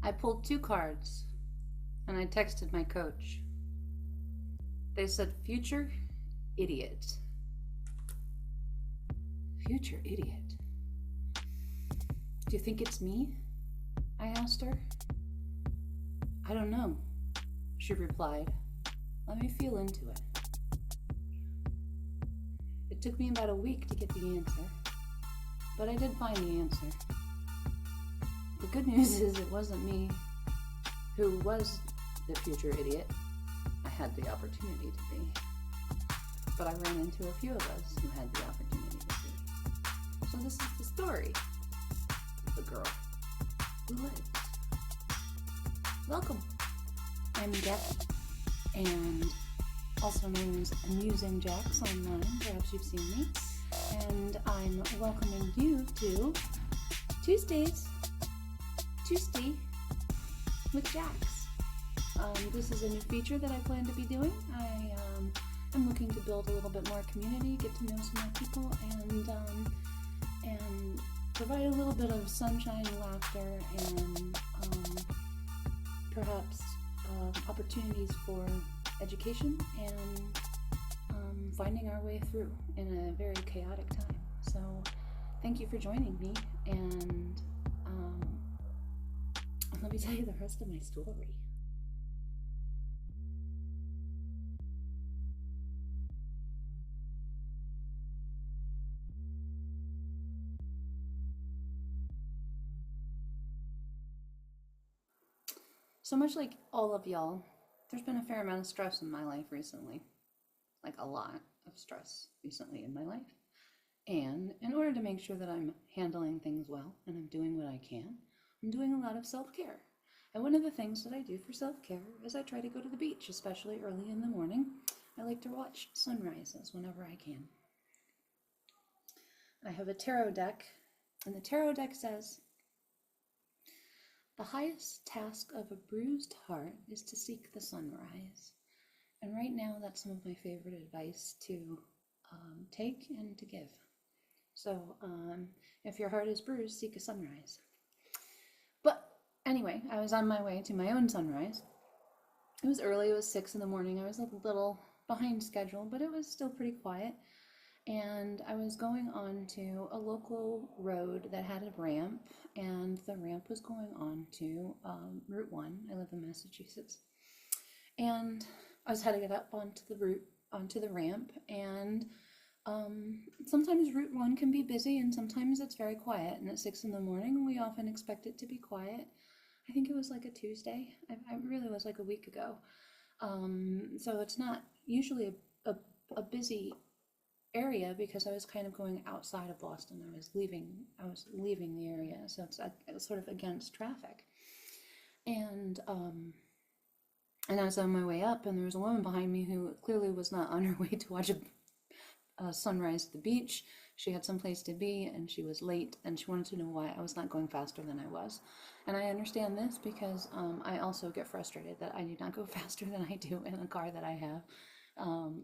I pulled 2 cards and I texted my coach. They said, future idiot. Future idiot. Do you think it's me? I asked her. I don't know, she replied. Let me feel into it. It took me about a week to get the answer, but I did find the answer. The good news is it wasn't me who was the future idiot. I had the opportunity to be. But I ran into a few of us who had the opportunity to be. So this is the story of the girl who lived. Welcome. I'm Jack, and also known as Amusing Jax online. Perhaps you've seen me. And I'm welcoming you to Tuesdays. Tues Tea with Jax. This is a new feature that I plan to be doing. I am looking to build a little bit more community, get to know some more people, and provide a little bit of sunshine, laughter, and perhaps opportunities for education and finding our way through in a very chaotic time. So thank you for joining me, and let me tell you the rest of my story. So much like all of y'all, there's been a fair amount of stress in my life recently. Like a lot of stress recently in my life. And in order to make sure that I'm handling things well and I'm doing what I can, I'm doing a lot of self-care. And one of the things that I do for self-care is I try to go to the beach, especially early in the morning. I like to watch sunrises whenever I can. I have a tarot deck, and the tarot deck says, the highest task of a bruised heart is to seek the sunrise. And right now, that's some of my favorite advice to take and to give. So if your heart is bruised, seek a sunrise. But anyway, I was on my way to my own sunrise. It was early, it was 6 in the morning. I was a little behind schedule, but it was still pretty quiet. And I was going on to a local road that had a ramp, and the ramp was going on to Route 1. I live in Massachusetts. And I was heading up onto the ramp, and sometimes Route 1 can be busy, and sometimes it's very quiet. And at 6 in the morning, we often expect it to be quiet. I think it was like a Tuesday. I really was like a week ago. So it's not usually a busy area because I was kind of going outside of Boston. I was leaving the area, so it's sort of against traffic. And I was on my way up, and there was a woman behind me who clearly was not on her way to watch a sunrise at the beach. She had someplace to be, and she was late, and she wanted to know why I was not going faster than I was. And I understand this because I also get frustrated that I do not go faster than I do in a car that I have,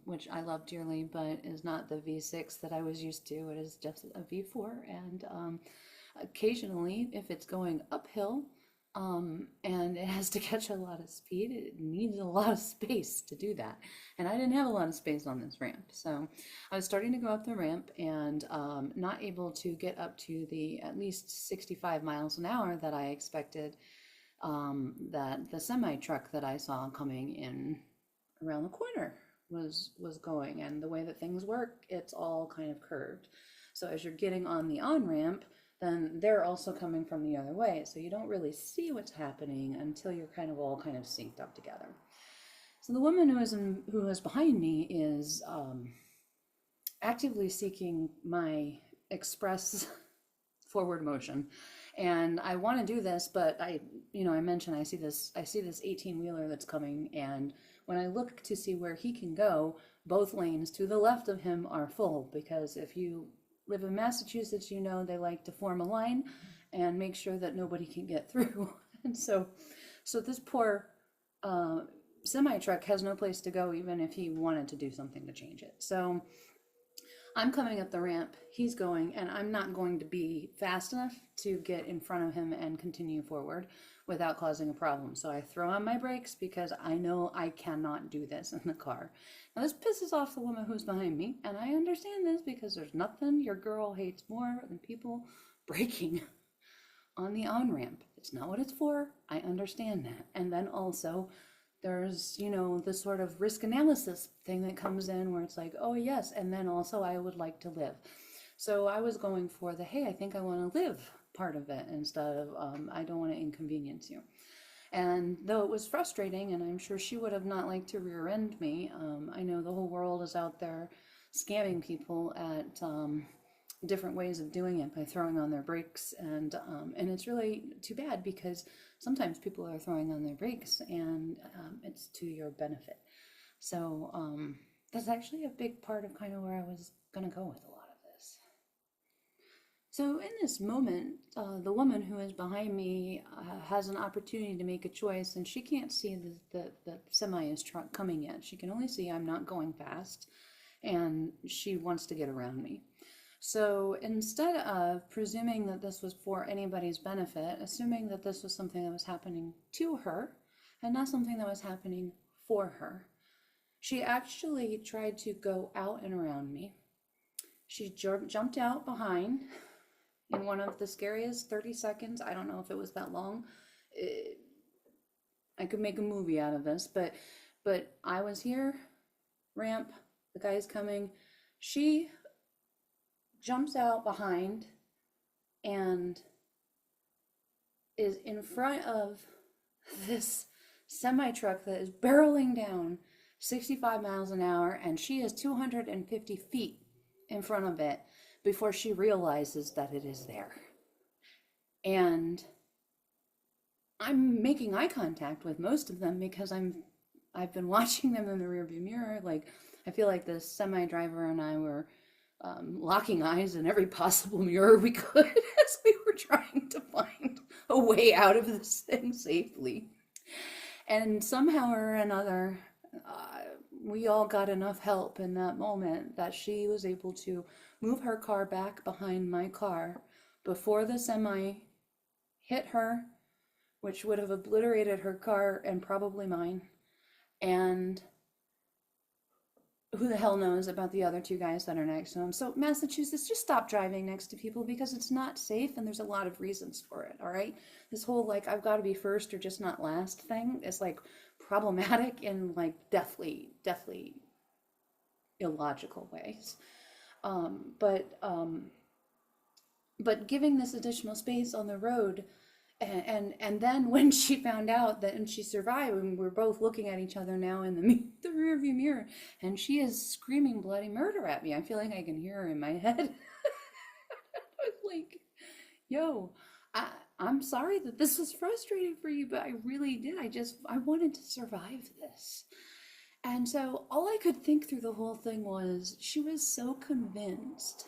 which I love dearly, but is not the V6 that I was used to. It is just a V4, and occasionally, if it's going uphill, and it has to catch a lot of speed, it needs a lot of space to do that. And I didn't have a lot of space on this ramp. So I was starting to go up the ramp and not able to get up to the at least 65 miles an hour that I expected, that the semi-truck that I saw coming in around the corner was going. And the way that things work, it's all kind of curved. So as you're getting on the on-ramp, then they're also coming from the other way. So you don't really see what's happening until you're all synced up together. So the woman who was behind me is actively seeking my express forward motion. And I want to do this, but I mentioned I see this 18-wheeler that's coming, and when I look to see where he can go, both lanes to the left of him are full, because if you live in Massachusetts, they like to form a line and make sure that nobody can get through. And so this poor semi-truck has no place to go, even if he wanted to do something to change it. So I'm coming up the ramp, he's going, and I'm not going to be fast enough to get in front of him and continue forward without causing a problem. So I throw on my brakes because I know I cannot do this in the car. Now, this pisses off the woman who's behind me, and I understand this because there's nothing your girl hates more than people braking on the on ramp. It's not what it's for. I understand that. And then also, there's, this sort of risk analysis thing that comes in where it's like, oh, yes, and then also I would like to live. So I was going for the, hey, I think I want to live part of it instead of, I don't want to inconvenience you. And though it was frustrating, and I'm sure she would have not liked to rear end me, I know the whole world is out there scamming people at different ways of doing it by throwing on their brakes, and it's really too bad because sometimes people are throwing on their brakes and it's to your benefit. So that's actually a big part of kind of where I was going to go with a lot of this. So in this moment, the woman who is behind me has an opportunity to make a choice, and she can't see the semi is coming yet. She can only see I'm not going fast, and she wants to get around me. So instead of presuming that this was for anybody's benefit, assuming that this was something that was happening to her and not something that was happening for her, she actually tried to go out and around me. She jumped out behind in one of the scariest 30 seconds. I don't know if it was that long. I could make a movie out of this, but I was here, ramp, the guy is coming. She jumps out behind and is in front of this semi-truck that is barreling down 65 miles an hour, and she is 250 feet in front of it before she realizes that it is there. And I'm making eye contact with most of them because I've been watching them in the rearview mirror. Like, I feel like the semi driver and I were locking eyes in every possible mirror we could as we were trying to find a way out of this thing safely. And somehow or another, we all got enough help in that moment that she was able to move her car back behind my car before the semi hit her, which would have obliterated her car and probably mine. And who the hell knows about the other two guys that are next to him. So Massachusetts, just stop driving next to people because it's not safe, and there's a lot of reasons for it, all right? This whole, like, I've got to be first or just not last thing is, like, problematic in, like, deathly illogical ways. But giving this additional space on the road, and then when she found out that, and she survived, and we're both looking at each other now in the rearview mirror, and she is screaming bloody murder at me. I feel like I can hear her in my head. I was like, yo, I'm sorry that this was frustrating for you, but I really did. I wanted to survive this. And so all I could think through the whole thing was she was so convinced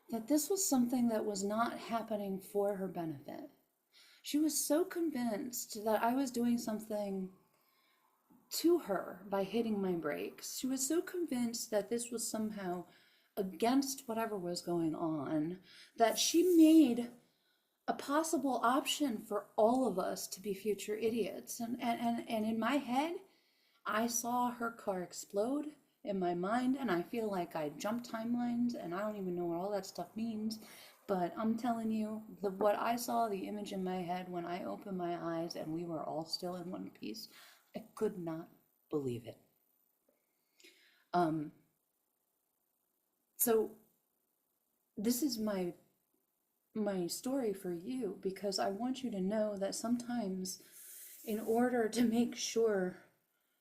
that this was something that was not happening for her benefit. She was so convinced that I was doing something to her by hitting my brakes. She was so convinced that this was somehow against whatever was going on that she made a possible option for all of us to be future idiots. And in my head, I saw her car explode in my mind, and I feel like I jumped timelines, and I don't even know what all that stuff means. But I'm telling you, what I saw, the image in my head when I opened my eyes and we were all still in one piece, I could not believe it. So this is my story for you, because I want you to know that sometimes in order to make sure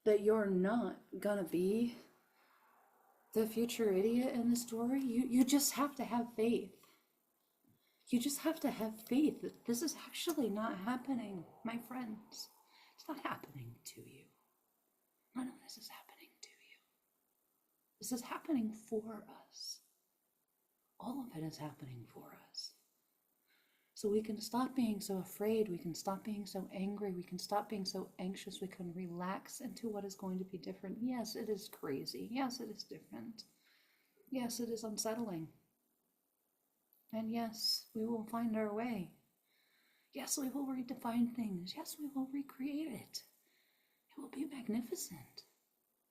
that you're not gonna be the future idiot in the story, you just have to have faith. You just have to have faith that this is actually not happening, my friends. It's not happening to you. None of this is happening to you. This is happening for us. All of it is happening for us. So we can stop being so afraid, we can stop being so angry, we can stop being so anxious, we can relax into what is going to be different. Yes, it is crazy. Yes, it is different. Yes, it is unsettling. And yes, we will find our way. Yes, we will redefine things. Yes, we will recreate it. It will be magnificent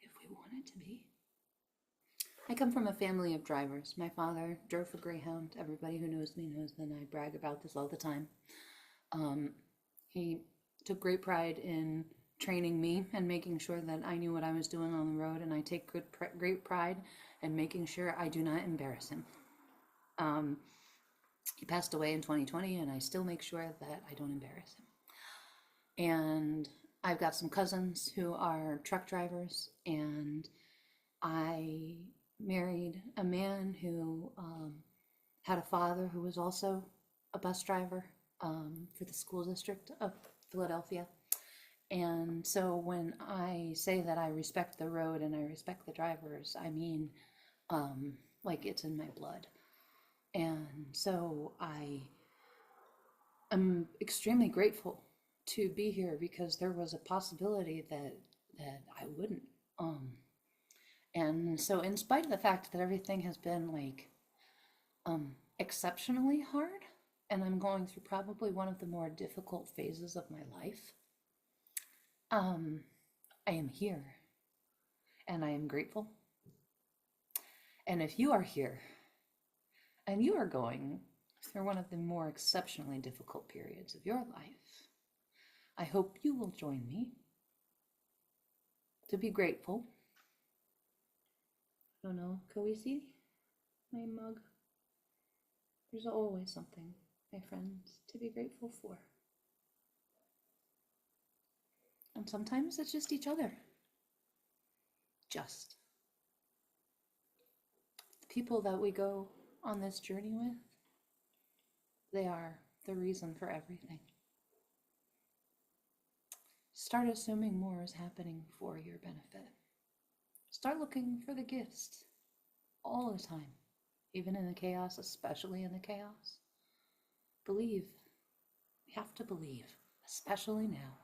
if we want it to be. I come from a family of drivers. My father drove for Greyhound. Everybody who knows me knows that I brag about this all the time. He took great pride in training me and making sure that I knew what I was doing on the road, and I take great pride in making sure I do not embarrass him. He passed away in 2020, and I still make sure that I don't embarrass him. And I've got some cousins who are truck drivers, and I married a man who had a father who was also a bus driver for the school district of Philadelphia. And so when I say that I respect the road and I respect the drivers, I mean like it's in my blood. And so I am extremely grateful to be here because there was a possibility that I wouldn't. And so in spite of the fact that everything has been like exceptionally hard, and I'm going through probably one of the more difficult phases of my life, I am here and I am grateful. And if you are here and you are going through one of the more exceptionally difficult periods of your life, I hope you will join me to be grateful. I don't know, can we see my mug? There's always something, my friends, to be grateful for. And sometimes it's just each other. Just the people that we go on this journey with, they are the reason for everything. Start assuming more is happening for your benefit. Start looking for the gifts all the time, even in the chaos, especially in the chaos. Believe. We have to believe, especially now.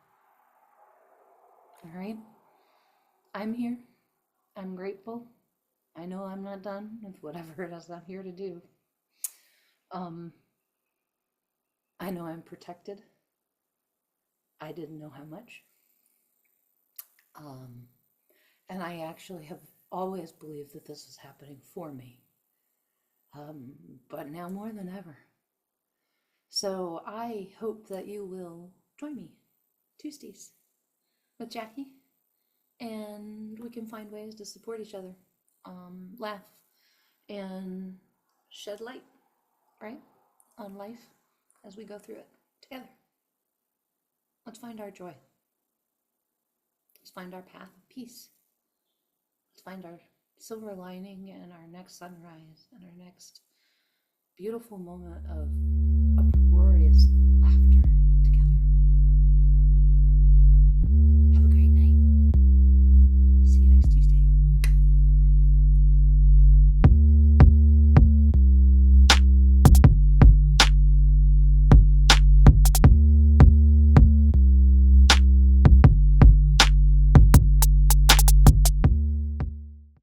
All right? I'm here. I'm grateful. I know I'm not done with whatever it is I'm here to do. I know I'm protected. I didn't know how much. And I actually have always believed that this is happening for me. But now more than ever. So I hope that you will join me Tuesdays with Jackie, and we can find ways to support each other, laugh, and shed light, right, on life as we go through it together. Let's find our joy. Let's find our path of peace. Let's find our silver lining and our next sunrise and our next beautiful moment of uproarious laughter together.